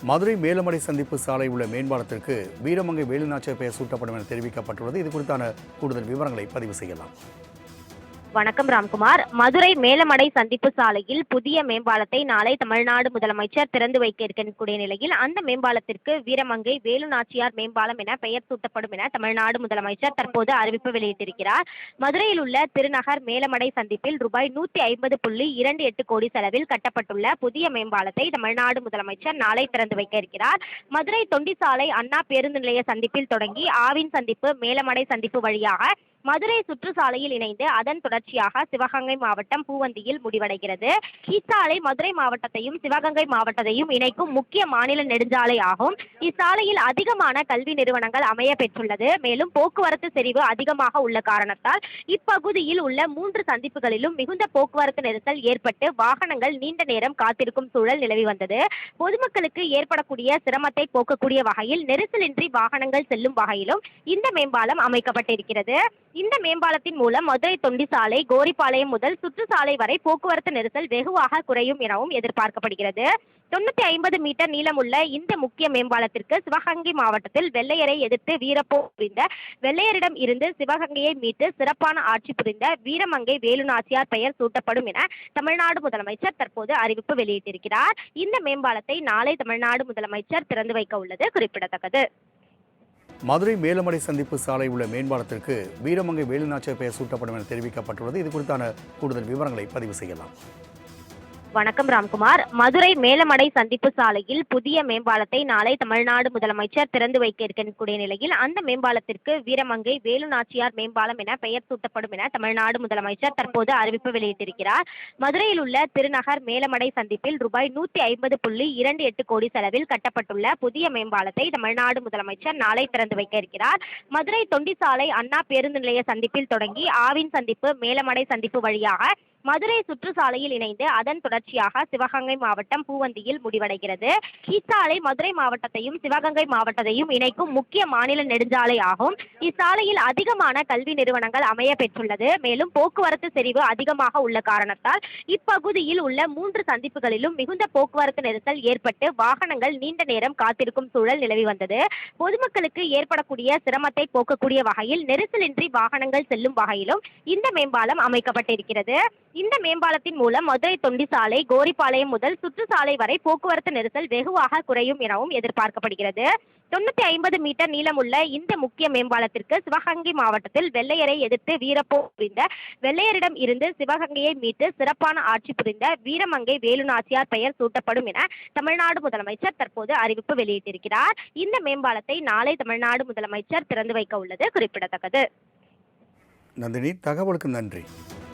மதுரை மேலமடை சந்திப்பு சாலை உள்ள மேம்பாலத்திற்கு வீரமங்கை வேலுநாச்சியார் பெயர் சூட்டப்படும் என தெரிவிக்கப்பட்டுள்ளது. இது குறித்தான கூடுதல் விவரங்களை பதிவு செய்யலாம். வணக்கம் ராம்குமார். மதுரை மேலமடை சந்திப்பு சாலையில் புதிய மேம்பாலத்தை நாளை தமிழ்நாடு முதலமைச்சர் திறந்து வைக்க இருக்கக்கூடிய நிலையில் அந்த மேம்பாலத்திற்கு வீரமங்கை வேலுநாச்சியார் மேம்பாலம் என பெயர் சூட்டப்படும் என தமிழ்நாடு முதலமைச்சர் தற்போது அறிவிப்பு வெளியிட்டிருக்கிறார். மதுரையில் உள்ள திருநகர் மேலமடை சந்திப்பில் ரூபாய் 150.28 கோடி செலவில் கட்டப்பட்டுள்ள புதிய மேம்பாலத்தை தமிழ்நாடு முதலமைச்சர் நாளை திறந்து வைக்க இருக்கிறார். மதுரை தொண்டிசாலை அண்ணா பேருந்து நிலைய சந்திப்பில் தொடங்கி ஆவின் சந்திப்பு மேலமடை சந்திப்பு வழியாக மதுரை சுற்றுச்சாலையில் இணைந்து அதன் தொடர்ச்சியாக சிவகங்கை மாவட்டம் பூவந்தியில் முடிவடைகிறது. இச்சாலை மதுரை மாவட்டத்தையும் சிவகங்கை மாவட்டத்தையும் இணைக்கும் முக்கிய மாநில நெடுஞ்சாலை ஆகும். இச்சாலையில் அதிகமான கல்வி நிறுவனங்கள் அமைய பெற்றுள்ளது. மேலும் போக்குவரத்து செறிவு அதிகமாக உள்ள காரணத்தால் இப்பகுதியில் உள்ள 3 சந்திப்புகளிலும் மிகுந்த போக்குவரத்து நெரிசல் ஏற்பட்டு வாகனங்கள் நீண்ட நேரம் காத்திருக்கும் சூழல் நிலவி வந்தது. பொதுமக்களுக்கு ஏற்படக்கூடிய சிரமத்தை போக்கக்கூடிய வகையில் நெரிசலின்றி வாகனங்கள் செல்லும் வகையிலும் இந்த மேம்பாலம் அமைக்கப்பட்டிருக்கிறது. இந்த மேம்பாலத்தின் மூலம் மதுரை தொண்டிசாலை கோரிப்பாளையம் முதல் சுற்றுச்சாலை வரை போக்குவரத்து நெரிசல் வெகுவாக குறையும் எனவும் எதிர்பார்க்கப்படுகிறது. 950 மீட்டர் நீளமுள்ள இந்த முக்கிய மேம்பாலத்திற்கு சிவகங்கை மாவட்டத்தில் வெள்ளையரை எதிர்த்து வீரப்போர் புரிந்த வெள்ளையரிடம் இருந்து சிவகங்கையை மீட்டு சிறப்பான ஆட்சி புரிந்த வீரமங்கை வேலுநாச்சியார் பெயர் சூட்டப்படும் என தமிழ்நாடு முதலமைச்சர் தற்போது அறிவிப்பு வெளியிட்டிருக்கிறார். இந்த மேம்பாலத்தை நாளை தமிழ்நாடு முதலமைச்சர் திறந்து வைக்க உள்ளது குறிப்பிடத்தக்கது. மதுரை மேலமடை சந்திப்பு சாலை உள்ள மேம்பாலத்திற்கு வீரமங்கை வேலுநாச்சியார் பெயர் சூட்டப்படும் என தெரிவிக்கப்பட்டுள்ளது. இது குறித்தான கூடுதல் விவரங்களை பதிவு செய்யலாம். வணக்கம் ராம்குமார். மதுரை மேலமடை சந்திப்பு சாலையில் புதிய மேம்பாலத்தை நாளை தமிழ்நாடு முதலமைச்சர் திறந்து வைக்க இருக்கக்கூடிய நிலையில் அந்த மேம்பாலத்திற்கு வீரமங்கை வேலுநாச்சியார் மேம்பாலம் என பெயர் சூட்டப்படும் என தமிழ்நாடு முதலமைச்சர் தற்போது அறிவிப்பு வெளியிட்டிருக்கிறார். மதுரையில் உள்ள திருநகர் மேலமடை சந்திப்பில் ரூபாய் 150.28 கோடி செலவில் கட்டப்பட்டுள்ள புதிய மேம்பாலத்தை தமிழ்நாடு முதலமைச்சர் நாளை திறந்து வைக்க இருக்கிறார். மதுரை தொண்டிசாலை அண்ணா பேருந்து நிலைய சந்திப்பில் தொடங்கி ஆவின் சந்திப்பு மேலமடை சந்திப்பு வழியாக மதுரை சுற்றுச்சாலையில் இணைந்து அதன் தொடர்ச்சியாக சிவகங்கை மாவட்டம் பூவந்தியில் முடிவடைகிறது. இச்சாலை மதுரை மாவட்டத்தையும் சிவகங்கை மாவட்டத்தையும் இணைக்கும் முக்கிய மாநில நெடுஞ்சாலை ஆகும். இச்சாலையில் அதிகமான கல்வி நிறுவனங்கள் அமைய பெற்றுள்ளது. மேலும் போக்குவரத்து செறிவு அதிகமாக உள்ள காரணத்தால் இப்பகுதியில் உள்ள 3 சந்திப்புகளிலும் மிகுந்த போக்குவரத்து நெரிசல் ஏற்பட்டு வாகனங்கள் நீண்ட நேரம் காத்திருக்கும் சூழல் நிலவி வந்தது. பொதுமக்களுக்கு ஏற்படக்கூடிய சிரமத்தை போக்கக்கூடிய வகையில் நெரிசலின்றி வாகனங்கள் செல்லும் வகையிலும் இந்த மேம்பாலம் அமைக்கப்பட்டிருக்கிறது. இந்த மேம்பாலத்தின் மூலம் மதுரை தொண்டிசாலை கோரிப்பாளையம் முதல் சுற்றுச்சாலை வரை போக்குவரத்து நெரிசல் வெகுவாக குறையும் எனவும் எதிர்பார்க்கப்படுகிறது. 950 மீட்டர் நீளமுள்ள இந்த முக்கிய மேம்பாலத்திற்கு சிவகங்கை மாவட்டத்தில் வெள்ளையரை எதிர்த்து வீரப்போர் புரிந்த வெள்ளையரிடம் இருந்து சிவகங்கையை மீட்டு சிறப்பான ஆட்சி புரிந்த வீரமங்கை வேலுநாச்சியார் பெயர் சூட்டப்படும் என தமிழ்நாடு முதலமைச்சர் தற்போது அறிவிப்பு வெளியிட்டிருக்கிறார். இந்த மேம்பாலத்தை நாளை தமிழ்நாடு முதலமைச்சர் திறந்து வைக்க உள்ளது குறிப்பிடத்தக்கது. நந்தினி, தகவலுக்கு நன்றி.